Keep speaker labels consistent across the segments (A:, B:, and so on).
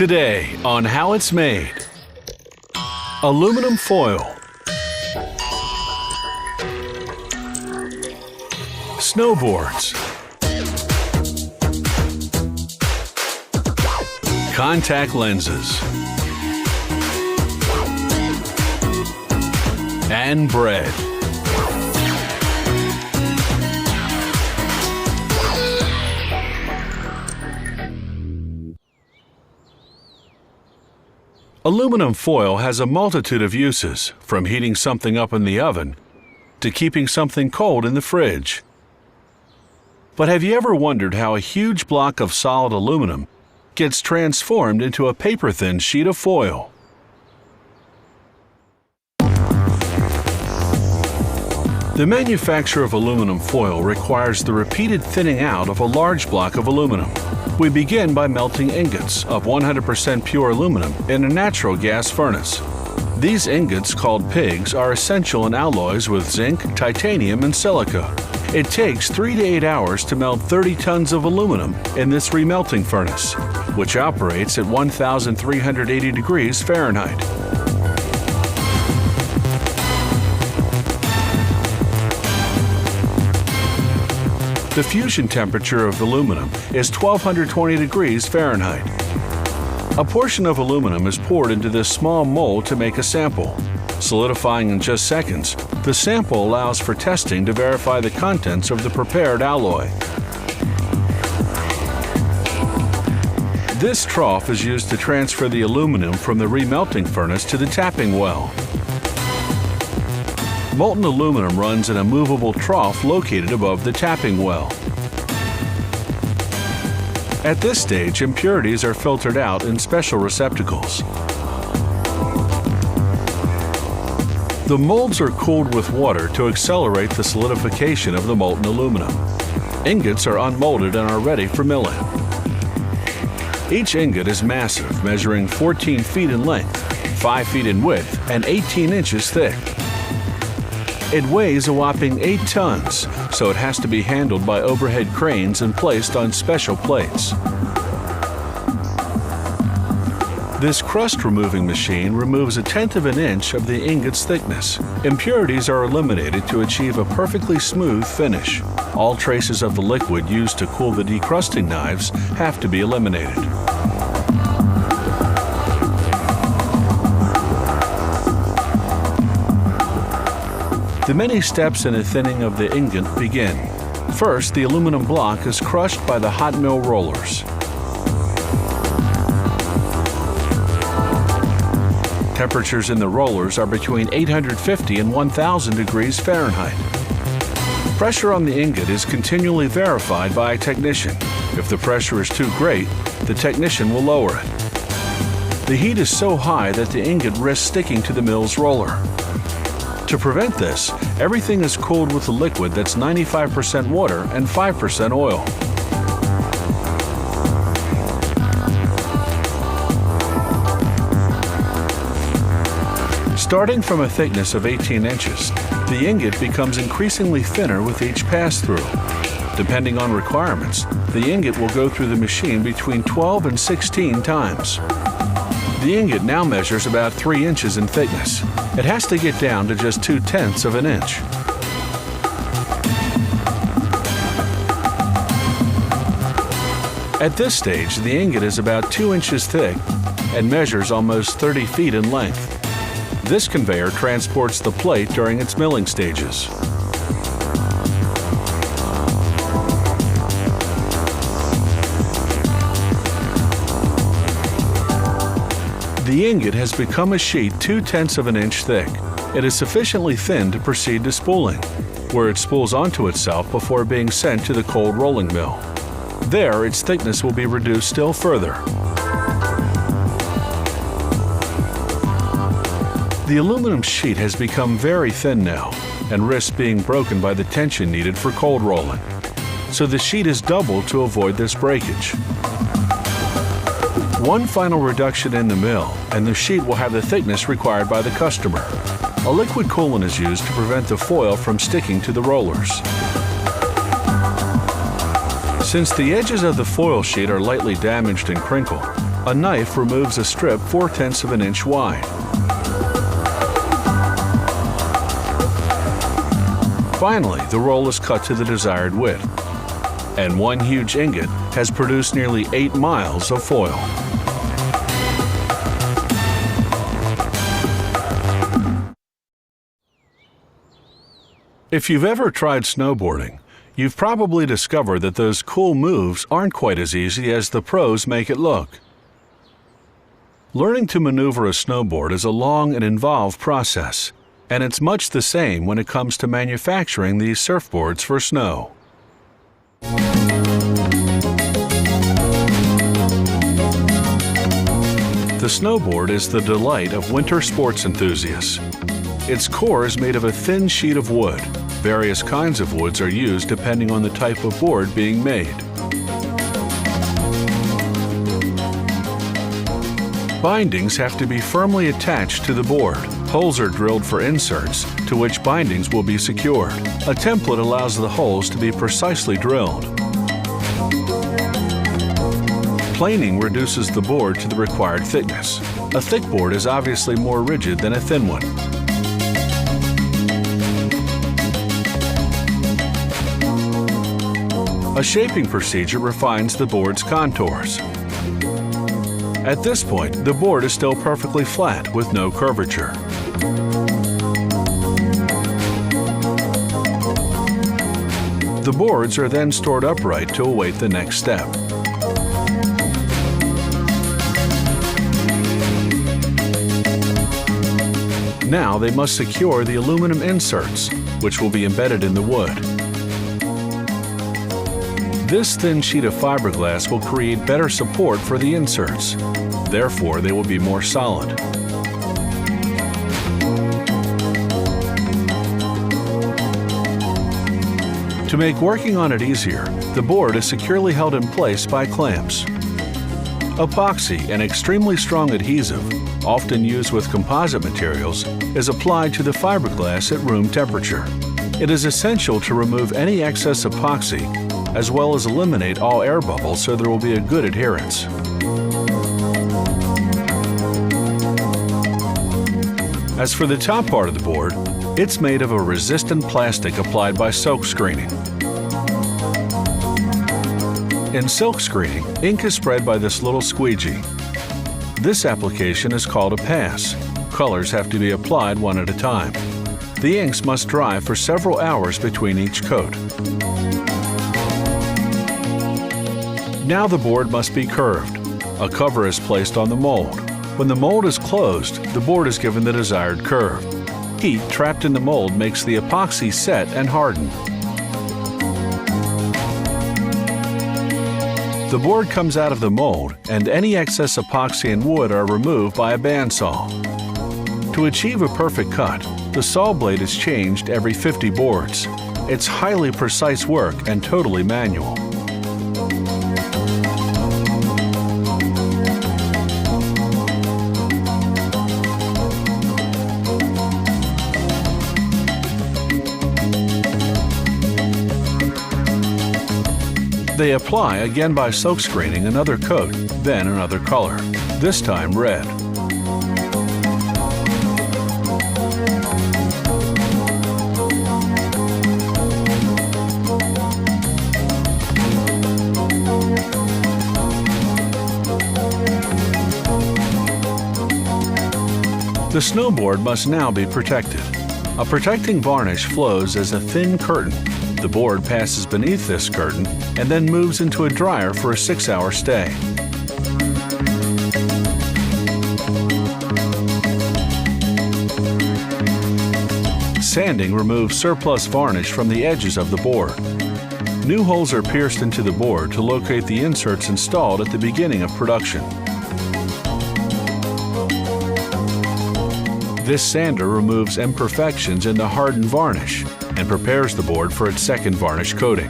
A: Today on How It's Made. Aluminum foil. Snowboards. Contact lenses. And bread. Aluminum foil has a multitude of uses, from heating something up in the oven to keeping something cold in the fridge. But have you ever wondered how a huge block of solid aluminum gets transformed into a paper-thin sheet of foil? The manufacture of aluminum foil requires the repeated thinning out of a large block of aluminum. We begin by melting ingots of 100% pure aluminum in a natural gas furnace. These ingots, called pigs, are essential in alloys with zinc, titanium, and silica. It takes 3 to 8 hours to melt 30 tons of aluminum in this remelting furnace, which operates at 1,380 degrees Fahrenheit. The fusion temperature of aluminum is 1,220 degrees Fahrenheit. A portion of aluminum is poured into this small mold to make a sample. Solidifying in just seconds, the sample allows for testing to verify the contents of the prepared alloy. This trough is used to transfer the aluminum from the remelting furnace to the tapping well. Molten aluminum runs in a movable trough located above the tapping well. At this stage, impurities are filtered out in special receptacles. The molds are cooled with water to accelerate the solidification of the molten aluminum. Ingots are unmolded and are ready for milling. Each ingot is massive, measuring 14 feet in length, 5 feet in width, and 18 inches thick. It weighs a whopping 8 tons, so it has to be handled by overhead cranes and placed on special plates. This crust-removing machine removes 1/10 of an inch of the ingot's thickness. Impurities are eliminated to achieve a perfectly smooth finish. All traces of the liquid used to cool the decrusting knives have to be eliminated. The many steps in the thinning of the ingot begin. First, the aluminum block is crushed by the hot mill rollers. Temperatures in the rollers are between 850 and 1,000 degrees Fahrenheit. Pressure on the ingot is continually verified by a technician. If the pressure is too great, the technician will lower it. The heat is so high that the ingot risks sticking to the mill's roller. To prevent this, everything is cooled with a liquid that's 95% water and 5% oil. Starting from a thickness of 18 inches, the ingot becomes increasingly thinner with each pass-through. Depending on requirements, the ingot will go through the machine between 12 and 16 times. The ingot now measures about 3 inches in thickness. It has to get down to just 2/10 of an inch. At this stage, the ingot is about 2 inches thick and measures almost 30 feet in length. This conveyor transports the plate during its milling stages. The ingot has become a sheet 2/10 of an inch thick. It is sufficiently thin to proceed to spooling, where it spools onto itself before being sent to the cold rolling mill. There, its thickness will be reduced still further. The aluminum sheet has become very thin now and risks being broken by the tension needed for cold rolling. So the sheet is doubled to avoid this breakage. One final reduction in the mill, and the sheet will have the thickness required by the customer. A liquid coolant is used to prevent the foil from sticking to the rollers. Since the edges of the foil sheet are lightly damaged and crinkled, A knife removes a strip 4/10 of an inch wide. Finally, the roll is cut to the desired width, and one huge ingot has produced nearly 8 miles of foil. If you've ever tried snowboarding, you've probably discovered that those cool moves aren't quite as easy as the pros make it look. Learning to maneuver a snowboard is a long and involved process, and it's much the same when it comes to manufacturing these surfboards for snow. The snowboard is the delight of winter sports enthusiasts. Its core is made of a thin sheet of wood. Various kinds of woods are used depending on the type of board being made. Bindings have to be firmly attached to the board. Holes are drilled for inserts, to which bindings will be secured. A template allows the holes to be precisely drilled. Planing reduces the board to the required thickness. A thick board is obviously more rigid than a thin one. A shaping procedure refines the board's contours. At this point, the board is still perfectly flat with no curvature. The boards are then stored upright to await the next step. Now they must secure the aluminum inserts, which will be embedded in the wood. This thin sheet of fiberglass will create better support for the inserts. Therefore, they will be more solid. To make working on it easier, the board is securely held in place by clamps. Epoxy, an extremely strong adhesive, often used with composite materials, is applied to the fiberglass at room temperature. It is essential to remove any excess epoxy, as well as eliminate all air bubbles so there will be a good adherence. As for the top part of the board, it's made of a resistant plastic applied by silk screening. In silk screening, ink is spread by this little squeegee. This application is called a pass. Colors have to be applied one at a time. The inks must dry for several hours between each coat. Now the board must be curved. A cover is placed on the mold. When the mold is closed, the board is given the desired curve. Heat trapped in the mold makes the epoxy set and harden. The board comes out of the mold, and any excess epoxy and wood are removed by a bandsaw. To achieve a perfect cut, the saw blade is changed every 50 boards. It's highly precise work and totally manual. They apply again by silk screening another coat, then another color, this time red. The snowboard must now be protected. A protecting varnish flows as a thin curtain. The board passes beneath this curtain and then moves into a dryer for a 6-hour stay. Sanding removes surplus varnish from the edges of the board. New holes are pierced into the board to locate the inserts installed at the beginning of production. This sander removes imperfections in the hardened varnish and prepares the board for its second varnish coating.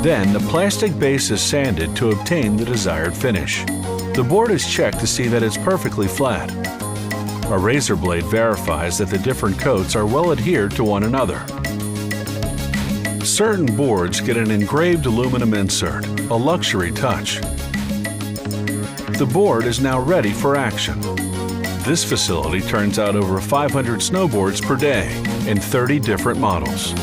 A: Then the plastic base is sanded to obtain the desired finish. The board is checked to see that it's perfectly flat. A razor blade verifies that the different coats are well adhered to one another. Certain boards get an engraved aluminum insert, a luxury touch. The board is now ready for action. This facility turns out over 500 snowboards per day in 30 different models.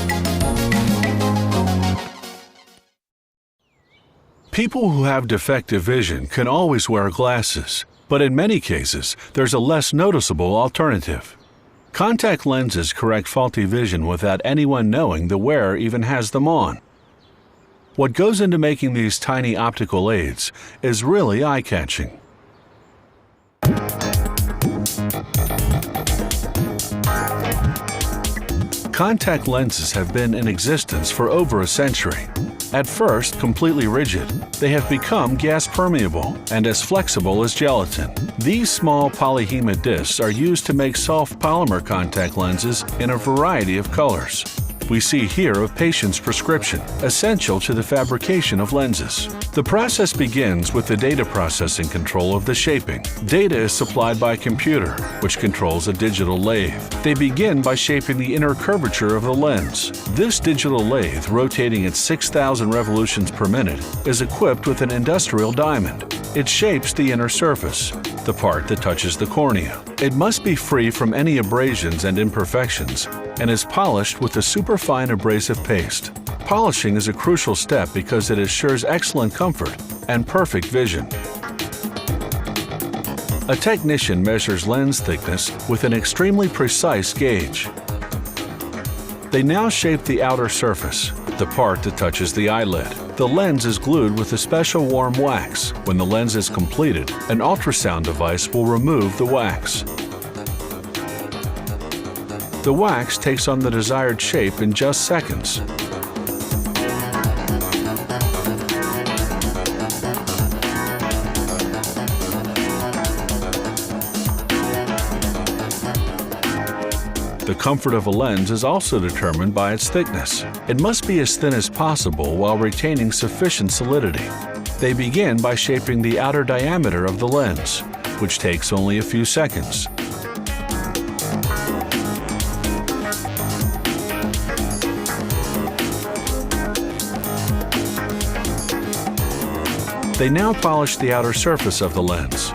A: People who have defective vision can always wear glasses, but in many cases, there's a less noticeable alternative. Contact lenses correct faulty vision without anyone knowing the wearer even has them on. What goes into making these tiny optical aids is really eye-catching. Contact lenses have been in existence for over a century. At first completely rigid, they have become gas-permeable and as flexible as gelatin. These small polyhema discs are used to make soft polymer contact lenses in a variety of colors. We see here a patient's prescription, essential to the fabrication of lenses. The process begins with the data processing control of the shaping. Data is supplied by a computer, which controls a digital lathe. They begin by shaping the inner curvature of the lens. This digital lathe, rotating at 6,000 revolutions per minute, is equipped with an industrial diamond. It shapes the inner surface, the part that touches the cornea. It must be free from any abrasions and imperfections, and is polished with a superfine abrasive paste. Polishing is a crucial step because it assures excellent comfort and perfect vision. A technician measures lens thickness with an extremely precise gauge. They now shape the outer surface, the part that touches the eyelid. The lens is glued with a special warm wax. When the lens is completed, an ultrasound device will remove the wax. The wax takes on the desired shape in just seconds. The comfort of a lens is also determined by its thickness. It must be as thin as possible while retaining sufficient solidity. They begin by shaping the outer diameter of the lens, which takes only a few seconds. They now polish the outer surface of the lens.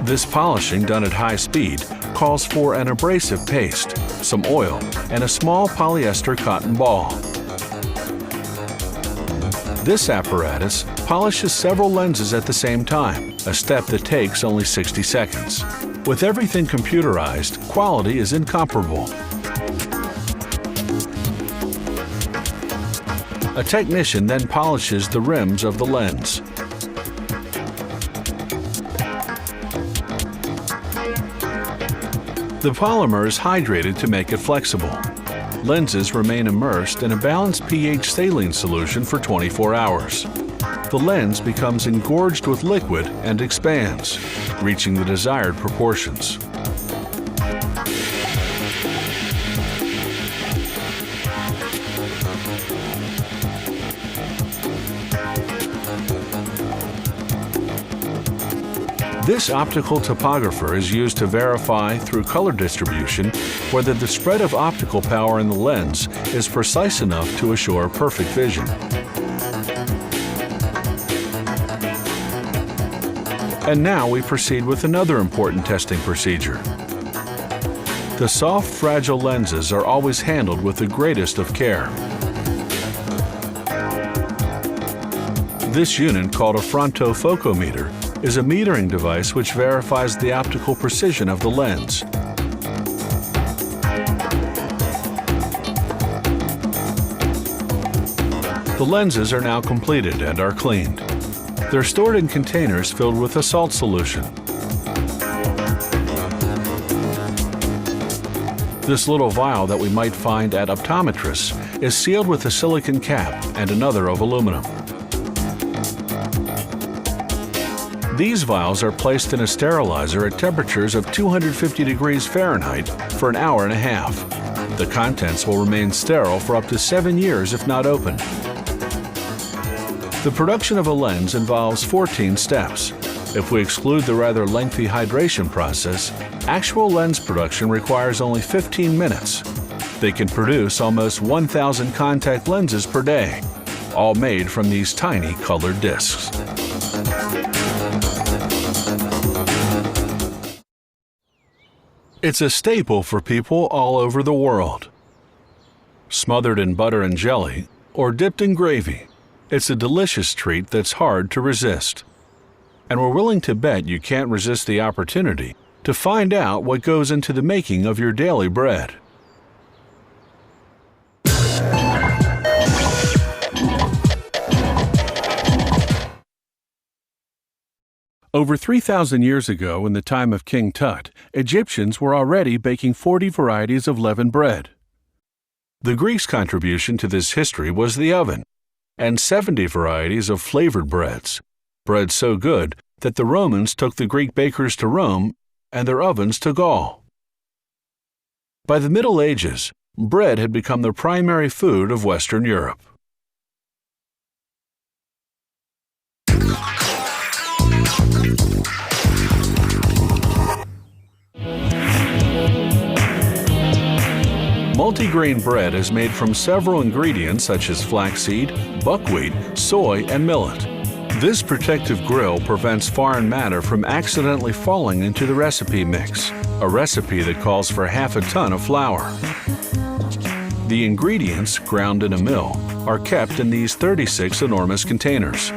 A: This polishing, done at high speed, calls for an abrasive paste, some oil, and a small polyester cotton ball. This apparatus polishes several lenses at the same time, a step that takes only 60 seconds. With everything computerized, quality is incomparable. A technician then polishes the rims of the lens. The polymer is hydrated to make it flexible. Lenses remain immersed in a balanced pH saline solution for 24 hours. The lens becomes engorged with liquid and expands, reaching the desired proportions. This optical topographer is used to verify through color distribution whether the spread of optical power in the lens is precise enough to assure perfect vision. And now we proceed with another important testing procedure. The soft, fragile lenses are always handled with the greatest of care. This unit, called a frontofocometer, is a metering device which verifies the optical precision of the lens. The lenses are now completed and are cleaned. They're stored in containers filled with a salt solution. This little vial that we might find at optometrists is sealed with a silicone cap and another of aluminum. These vials are placed in a sterilizer at temperatures of 250 degrees Fahrenheit for an hour and a half. The contents will remain sterile for up to 7 years if not opened. The production of a lens involves 14 steps. If we exclude the rather lengthy hydration process, actual lens production requires only 15 minutes. They can produce almost 1,000 contact lenses per day, all made from these tiny colored discs. It's a staple for people all over the world. Smothered in butter and jelly, or dipped in gravy, it's a delicious treat that's hard to resist. And we're willing to bet you can't resist the opportunity to find out what goes into the making of your daily bread. Over 3,000 years ago, in the time of King Tut, Egyptians were already baking 40 varieties of leavened bread. The Greeks' contribution to this history was the oven, and 70 varieties of flavored breads, bread so good that the Romans took the Greek bakers to Rome and their ovens to Gaul. By the Middle Ages, bread had become the primary food of Western Europe. Multigrain bread is made from several ingredients such as flaxseed, buckwheat, soy, and millet. This protective grill prevents foreign matter from accidentally falling into the recipe mix, a recipe that calls for half a ton of flour. The ingredients, ground in a mill, are kept in these 36 enormous containers.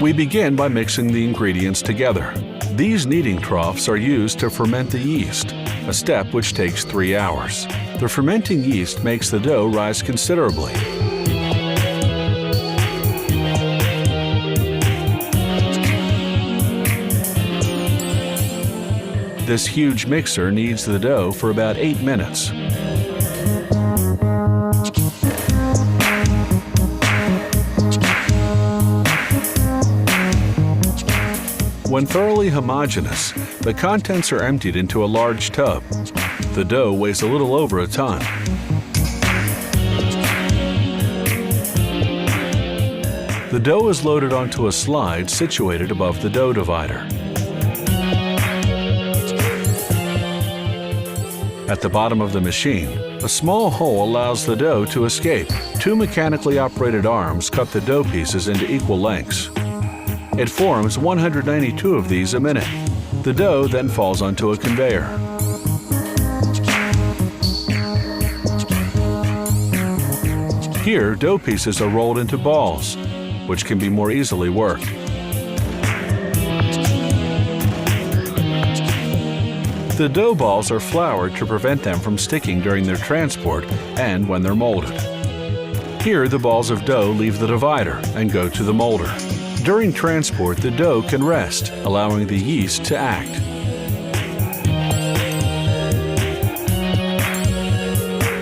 A: We begin by mixing the ingredients together. These kneading troughs are used to ferment the yeast, a step which takes 3 hours. The fermenting yeast makes the dough rise considerably. This huge mixer kneads the dough for about 8 minutes. When thoroughly homogeneous, the contents are emptied into a large tub. The dough weighs a little over a ton. The dough is loaded onto a slide situated above the dough divider. At the bottom of the machine, a small hole allows the dough to escape. 2 mechanically operated arms cut the dough pieces into equal lengths. It forms 192 of these a minute. The dough then falls onto a conveyor. Here, dough pieces are rolled into balls, which can be more easily worked. The dough balls are floured to prevent them from sticking during their transport and when they're molded. Here, the balls of dough leave the divider and go to the molder. During transport, the dough can rest, allowing the yeast to act.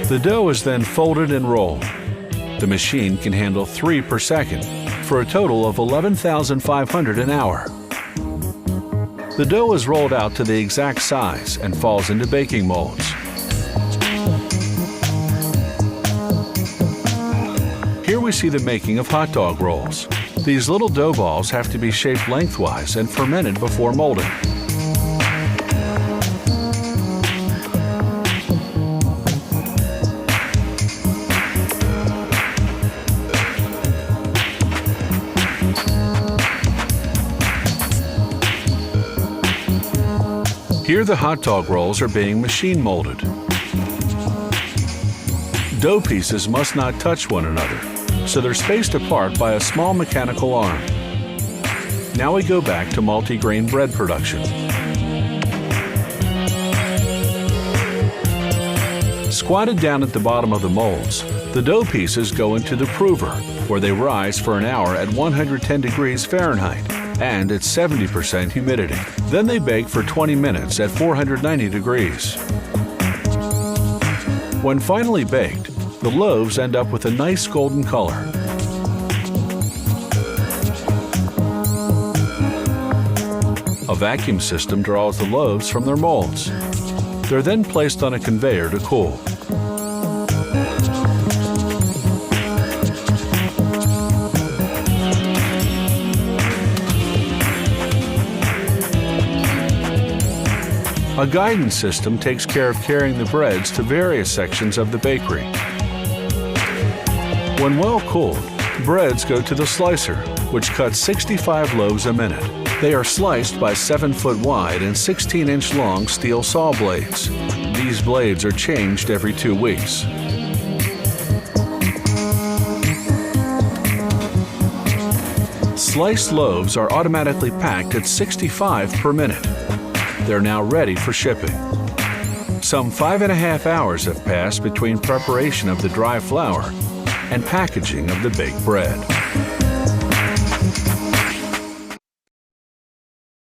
A: The dough is then folded and rolled. The machine can handle 3 per second, for a total of 11,500 an hour. The dough is rolled out to the exact size and falls into baking molds. Here we see the making of hot dog rolls. These little dough balls have to be shaped lengthwise and fermented before molding. Here the hot dog rolls are being machine molded. Dough pieces must not touch one another, so they're spaced apart by a small mechanical arm. Now we go back to multigrain bread production. Squatted down at the bottom of the molds, the dough pieces go into the prover, where they rise for an hour at 110 degrees Fahrenheit and at 70% humidity. Then they bake for 20 minutes at 490 degrees. When finally baked, the loaves end up with a nice golden color. A vacuum system draws the loaves from their molds. They're then placed on a conveyor to cool. A guidance system takes care of carrying the breads to various sections of the bakery. When well cooled, breads go to the slicer, which cuts 65 loaves a minute. They are sliced by 7-foot wide and 16-inch long steel saw blades. These blades are changed every 2 weeks. Sliced loaves are automatically packed at 65 per minute. They're now ready for shipping. Some 5.5 hours have passed between preparation of the dry flour and packaging of the baked bread.